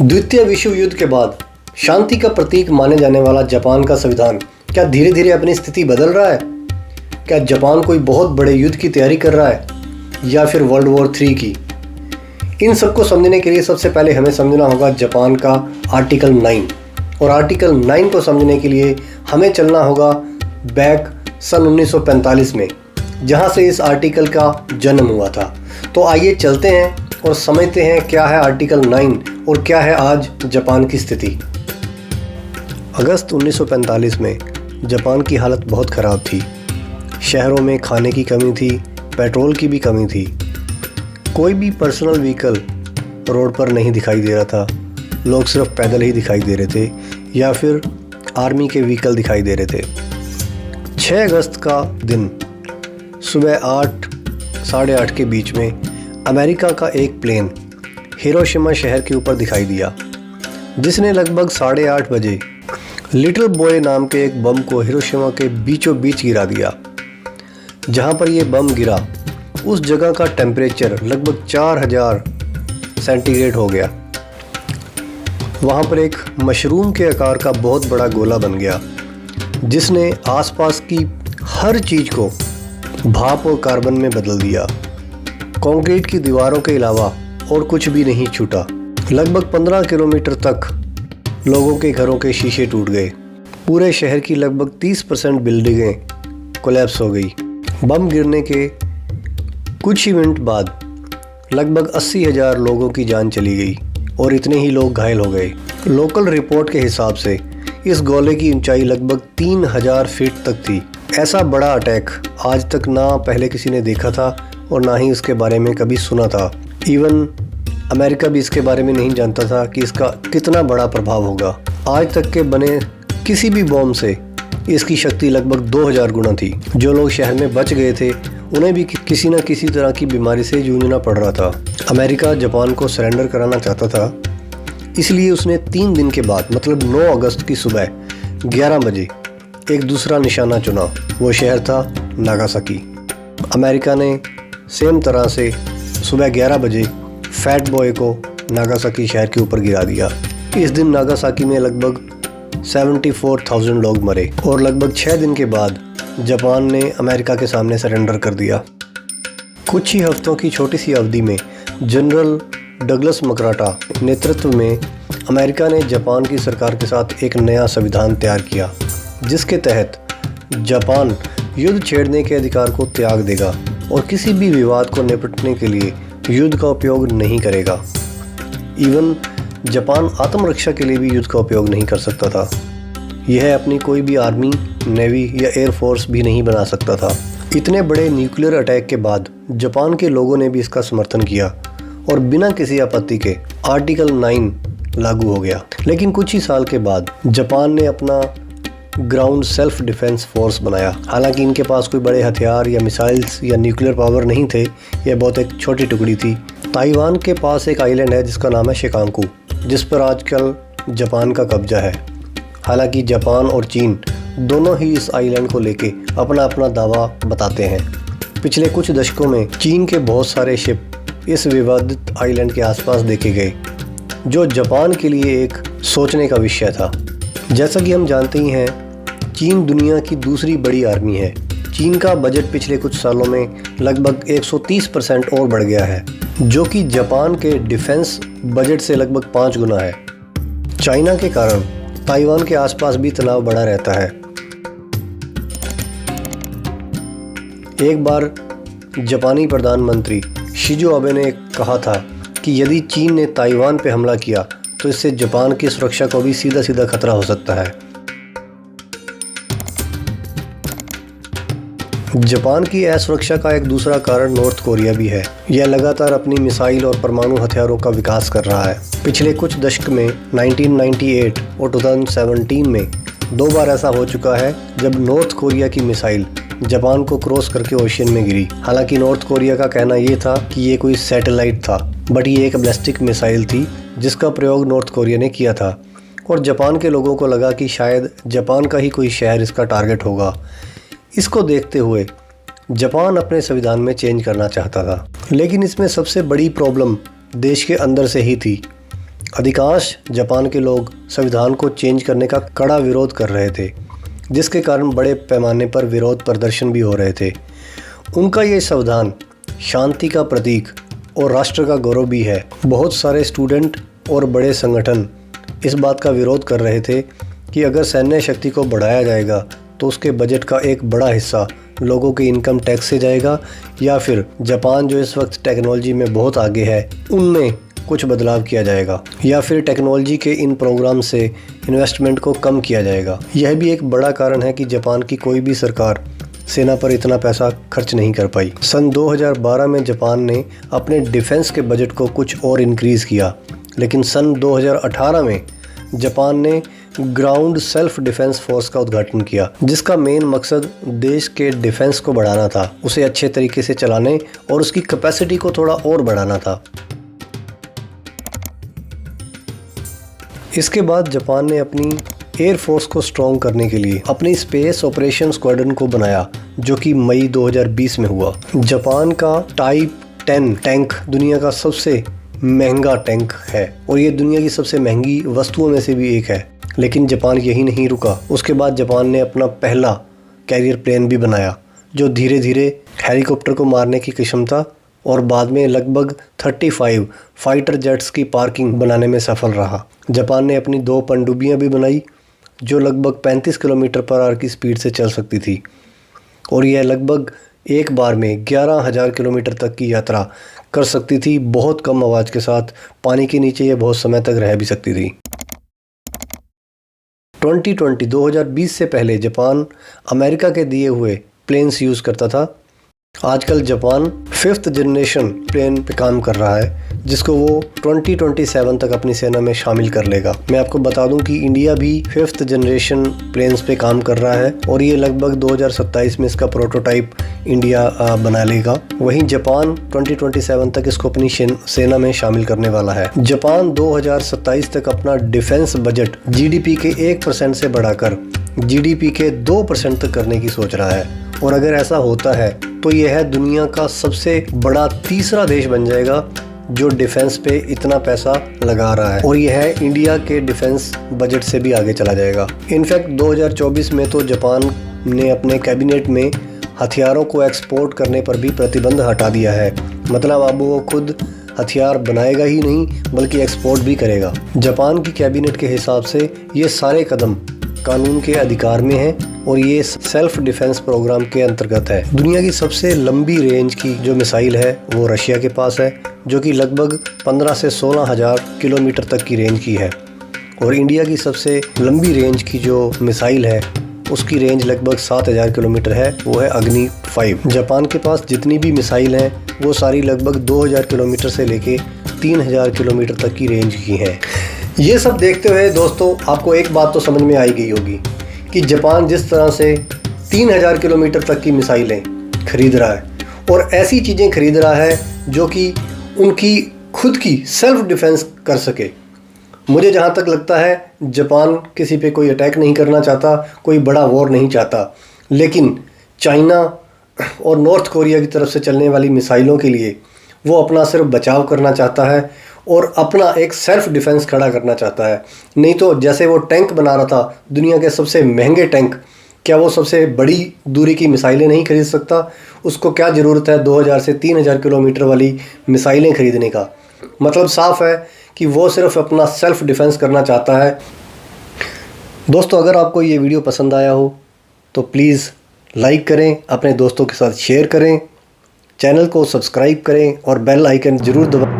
द्वितीय विश्व युद्ध के बाद शांति का प्रतीक माने जाने वाला जापान का संविधान क्या धीरे धीरे अपनी स्थिति बदल रहा है? क्या जापान कोई बहुत बड़े युद्ध की तैयारी कर रहा है या फिर वर्ल्ड वॉर 3 की? इन सबको समझने के लिए सबसे पहले हमें समझना होगा जापान का आर्टिकल 9। और आर्टिकल 9 को समझने के लिए हमें चलना होगा बैक सन 1945 में, जहां से इस आर्टिकल का जन्म हुआ था। तो आइए चलते हैं और समझते हैं क्या है आर्टिकल 9 और क्या है आज जापान की स्थिति। अगस्त 1945 में जापान की हालत बहुत ख़राब थी। शहरों में खाने की कमी थी, पेट्रोल की भी कमी थी। कोई भी पर्सनल व्हीकल रोड पर नहीं दिखाई दे रहा था। लोग सिर्फ पैदल ही दिखाई दे रहे थे या फिर आर्मी के व्हीकल दिखाई दे रहे थे। 6 अगस्त का दिन सुबह 8 साढ़े 8 के बीच में अमेरिका का एक प्लेन हिरोशिमा शहर के ऊपर दिखाई दिया, जिसने लगभग 8:30 बजे लिटिल बॉय नाम के एक बम को हिरोशिमा के बीचों बीच गिरा दिया। जहां पर यह बम गिरा उस जगह का टेम्परेचर लगभग 4000 सेंटीग्रेड हो गया। वहां पर एक मशरूम के आकार का बहुत बड़ा गोला बन गया, जिसने आसपास की हर चीज़ को भाप और कार्बन में बदल दिया। कंक्रीट की दीवारों के अलावा और कुछ भी नहीं छूटा। लगभग 15 किलोमीटर तक लोगों के घरों के शीशे टूट गए। पूरे शहर की लगभग 30% बिल्डिंगें कोलैप्स हो गई। बम गिरने के कुछ ही मिनट बाद लगभग 80,000 लोगों की जान चली गई और इतने ही लोग घायल हो गए। लोकल रिपोर्ट के हिसाब से इस गोले की ऊंचाई लगभग 3000 फीट तक थी। ऐसा बड़ा अटैक आज तक ना पहले किसी ने देखा था और ना ही इसके बारे में कभी सुना था। इवन अमेरिका भी इसके बारे में नहीं जानता था कि इसका कितना बड़ा प्रभाव होगा। आज तक के बने किसी भी बॉम्ब से इसकी शक्ति लगभग 2000 गुना थी। जो लोग शहर में बच गए थे उन्हें भी किसी न किसी तरह की बीमारी से जूझना पड़ रहा था। अमेरिका जापान को सरेंडर कराना चाहता था, इसलिए उसने 3 दिन के बाद मतलब 9 अगस्त की सुबह 11 बजे एक दूसरा निशाना चुना। वो शहर था नागासाकी। अमेरिका ने सेम तरह से सुबह 11 बजे फैट बॉय को नागासाकी शहर के ऊपर गिरा दिया। इस दिन नागासाकी में लगभग 74,000 लोग मरे और लगभग 6 दिन के बाद जापान ने अमेरिका के सामने सरेंडर कर दिया। कुछ ही हफ्तों की छोटी सी अवधि में जनरल डगलस मकराटा नेतृत्व में अमेरिका ने जापान की सरकार के साथ एक नया संविधान तैयार किया, जिसके तहत जापान युद्ध छेड़ने के अधिकार को त्याग देगा और किसी भी विवाद को निपटने के लिए युद्ध का उपयोग नहीं करेगा। इवन जापान आत्मरक्षा के लिए भी युद्ध का उपयोग नहीं कर सकता था। यह अपनी कोई भी आर्मी, नेवी या एयरफोर्स भी नहीं बना सकता था। इतने बड़े न्यूक्लियर अटैक के बाद जापान के लोगों ने भी इसका समर्थन किया और बिना किसी आपत्ति के आर्टिकल 9 लागू हो गया। लेकिन कुछ ही साल के बाद जापान ने अपना ग्राउंड सेल्फ डिफेंस फोर्स बनाया। हालांकि इनके पास कोई बड़े हथियार या मिसाइल्स या न्यूक्लियर पावर नहीं थे। यह बहुत एक छोटी टुकड़ी थी। ताइवान के पास एक आइलैंड है जिसका नाम है शिकांकू, जिस पर आजकल जापान का कब्जा है। हालांकि जापान और चीन दोनों ही इस आइलैंड को लेके अपना अपना दावा बताते हैं। पिछले कुछ दशकों में चीन के बहुत सारे शिप इस विवादित आइलैंड के आसपास देखे गए, जो जापान के लिए एक सोचने का विषय था। जैसा कि हम जानते ही हैं, चीन दुनिया की दूसरी बड़ी आर्मी है। चीन का बजट पिछले कुछ सालों में लगभग 130% और बढ़ गया है, जो कि जापान के डिफेंस बजट से लगभग 5 गुना है। चाइना के कारण ताइवान के आसपास भी तनाव बढ़ा रहता है। एक बार जापानी प्रधानमंत्री शिंजो आबे ने कहा था कि यदि चीन ने ताइवान पर हमला किया तो इससे जापान की सुरक्षा को भी सीधा सीधा खतरा हो सकता है। जापान की असुरक्षा का एक दूसरा कारण नॉर्थ कोरिया भी है। यह लगातार अपनी मिसाइल और परमाणु हथियारों का विकास कर रहा है। पिछले कुछ दशक में 1998 और 2017 में 2 बार ऐसा हो चुका है जब नॉर्थ कोरिया की मिसाइल जापान को क्रॉस करके ओशियन में गिरी। हालांकि नॉर्थ कोरिया का कहना यह था कि ये कोई सैटेलाइट था, बट ये एक बैलिस्टिक मिसाइल थी जिसका प्रयोग नॉर्थ कोरिया ने किया था और जापान के लोगों को लगा कि शायद जापान का ही कोई शहर इसका टारगेट होगा। इसको देखते हुए जापान अपने संविधान में चेंज करना चाहता था, लेकिन इसमें सबसे बड़ी प्रॉब्लम देश के अंदर से ही थी। अधिकांश जापान के लोग संविधान को चेंज करने का कड़ा विरोध कर रहे थे, जिसके कारण बड़े पैमाने पर विरोध प्रदर्शन भी हो रहे थे। उनका ये संविधान शांति का प्रतीक और राष्ट्र का गौरव भी है। बहुत सारे स्टूडेंट और बड़े संगठन इस बात का विरोध कर रहे थे कि अगर सैन्य शक्ति को बढ़ाया जाएगा तो उसके बजट का एक बड़ा हिस्सा लोगों के इनकम टैक्स से जाएगा, या फिर जापान जो इस वक्त टेक्नोलॉजी में बहुत आगे है उनमें कुछ बदलाव किया जाएगा, या फिर टेक्नोलॉजी के इन प्रोग्राम से इन्वेस्टमेंट को कम किया जाएगा। यह भी एक बड़ा कारण है कि जापान की कोई भी सरकार सेना पर इतना पैसा खर्च नहीं कर पाई। सन 2012 में जापान ने अपने डिफेंस के बजट को कुछ और इंक्रीज़ किया, लेकिन सन 2018 में जापान ने ग्राउंड सेल्फ डिफेंस फोर्स का उद्घाटन किया, जिसका मेन मकसद देश के डिफेंस को बढ़ाना था, उसे अच्छे तरीके से चलाने और उसकी कैपेसिटी को थोड़ा और बढ़ाना था। इसके बाद जापान ने अपनी एयरफोर्स को स्ट्रॉन्ग करने के लिए अपनी स्पेस ऑपरेशन स्क्वाड्रन को बनाया, जो कि मई 2020 में हुआ। जापान का टाइप 10 टैंक दुनिया का सबसे महंगा टैंक है और ये दुनिया की सबसे महंगी वस्तुओं में से भी एक है। लेकिन जापान यही नहीं रुका, उसके बाद जापान ने अपना पहला कैरियर प्लेन भी बनाया, जो धीरे धीरे हेलीकॉप्टर को मारने की क्षमता और बाद में लगभग 35 फाइटर जेट्स की पार्किंग बनाने में सफल रहा। जापान ने अपनी 2 पनडुब्बियां भी बनाई, जो लगभग 35 किलोमीटर पर आवर की स्पीड से चल सकती थी, और यह लगभग एक बार में 11,000 किलोमीटर तक की यात्रा कर सकती थी। बहुत कम आवाज़ के साथ पानी के नीचे यह बहुत समय तक रह भी सकती थी। 2020 से पहले जापान अमेरिका के दिए हुए प्लेन्स यूज़ करता था। आजकल जापान 5th जनरेशन प्लेन पे काम कर रहा है, जिसको वो 2027 तक अपनी सेना में शामिल कर लेगा। मैं आपको बता दूं कि इंडिया भी 5th जनरेशन प्लेन्स पे काम कर रहा है और ये लगभग 2027 में इसका प्रोटोटाइप इंडिया बना लेगा। वहीं जापान 2027 तक इसको अपनी सेना में शामिल करने वाला है। जापान 2027 तक अपना डिफेंस बजट जीडीपी के 1% से बढ़ाकर जीडीपी के 2% तक करने की सोच रहा है, और अगर ऐसा होता है तो यह दुनिया का सबसे बड़ा तीसरा देश बन जाएगा जो डिफेंस पे इतना पैसा लगा रहा है, और यह इंडिया के डिफेंस बजट से भी आगे चला जाएगा। इनफैक्ट 2024 में तो जापान ने अपने कैबिनेट में हथियारों को एक्सपोर्ट करने पर भी प्रतिबंध हटा दिया है। मतलब अब वो खुद हथियार बनाएगा ही नहीं बल्कि एक्सपोर्ट भी करेगा। जापान की कैबिनेट के हिसाब से ये सारे कदम कानून के अधिकार में है और ये सेल्फ डिफेंस प्रोग्राम के अंतर्गत है। दुनिया की सबसे लंबी रेंज की जो मिसाइल है वो रशिया के पास है, जो कि लगभग 15 से 16,000 किलोमीटर तक की रेंज की है, और इंडिया की सबसे लंबी रेंज की जो मिसाइल है उसकी रेंज लगभग 7,000 किलोमीटर है, वो है अग्नि 5। जापान के पास जितनी भी मिसाइल हैं वो सारी लगभग 2,000 किलोमीटर से लेके 3,000 किलोमीटर तक की रेंज की हैं। ये सब देखते हुए दोस्तों आपको एक बात तो समझ में आई गई होगी कि जापान जिस तरह से 3,000 किलोमीटर तक की मिसाइलें खरीद रहा है और ऐसी चीज़ें खरीद रहा है जो कि उनकी खुद की सेल्फ डिफेंस कर सके। मुझे जहाँ तक लगता है जापान किसी पे कोई अटैक नहीं करना चाहता, कोई बड़ा वॉर नहीं चाहता, लेकिन चाइना और नॉर्थ कोरिया की तरफ से चलने वाली मिसाइलों के लिए वो अपना सिर्फ बचाव करना चाहता है और अपना एक सेल्फ डिफेंस खड़ा करना चाहता है। नहीं तो जैसे वो टैंक बना रहा था, दुनिया के सबसे महंगे टैंक, क्या वो सबसे बड़ी दूरी की मिसाइलें नहीं खरीद सकता? उसको क्या ज़रूरत है 2,000 से 3,000 किलोमीटर वाली मिसाइलें खरीदने का? मतलब साफ है कि वो सिर्फ अपना सेल्फ डिफेंस करना चाहता है। दोस्तों अगर आपको ये वीडियो पसंद आया हो तो प्लीज़ लाइक करें, अपने दोस्तों के साथ शेयर करें, चैनल को सब्सक्राइब करें और बेल आइकन ज़रूर दबाएं।